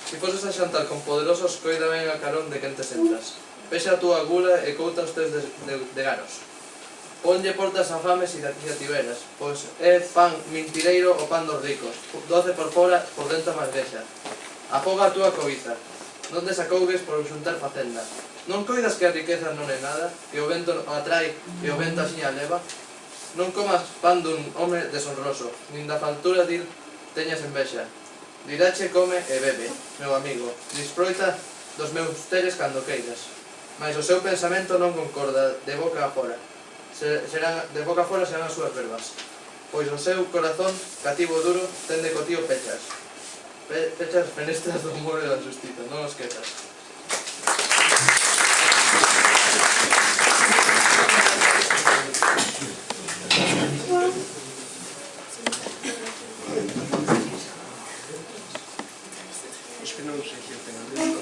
Si foses a xantar con poderosos, coida ben a carón de quen te sentas. Pexa a túa gula e couta os teus de ganos. Ponlle portas a fame si a tiveras, pois é pan mentireiro o pan dos ricos, doce por fora, por dentro máis vexa. Afoga a túa cobiza, non desacougues por xuntar facenda. Non coidas que a riqueza non é nada, que o vento atrai e o vento axiña leva? Non comas pan dun home deshonroso, nin da faltura dir teñas envexa. Dirache come e bebe, meu amigo, disfroita dos meus teres cando queiras. Mais o seu pensamento non concorda de boca a fora. De boca a fora serán as súas verbas. Pois o seu corazón, cativo duro, ten de cotío pechas. Pechas fenestras do muro da xustiza, non os quezas. Es que non sei se o tengo.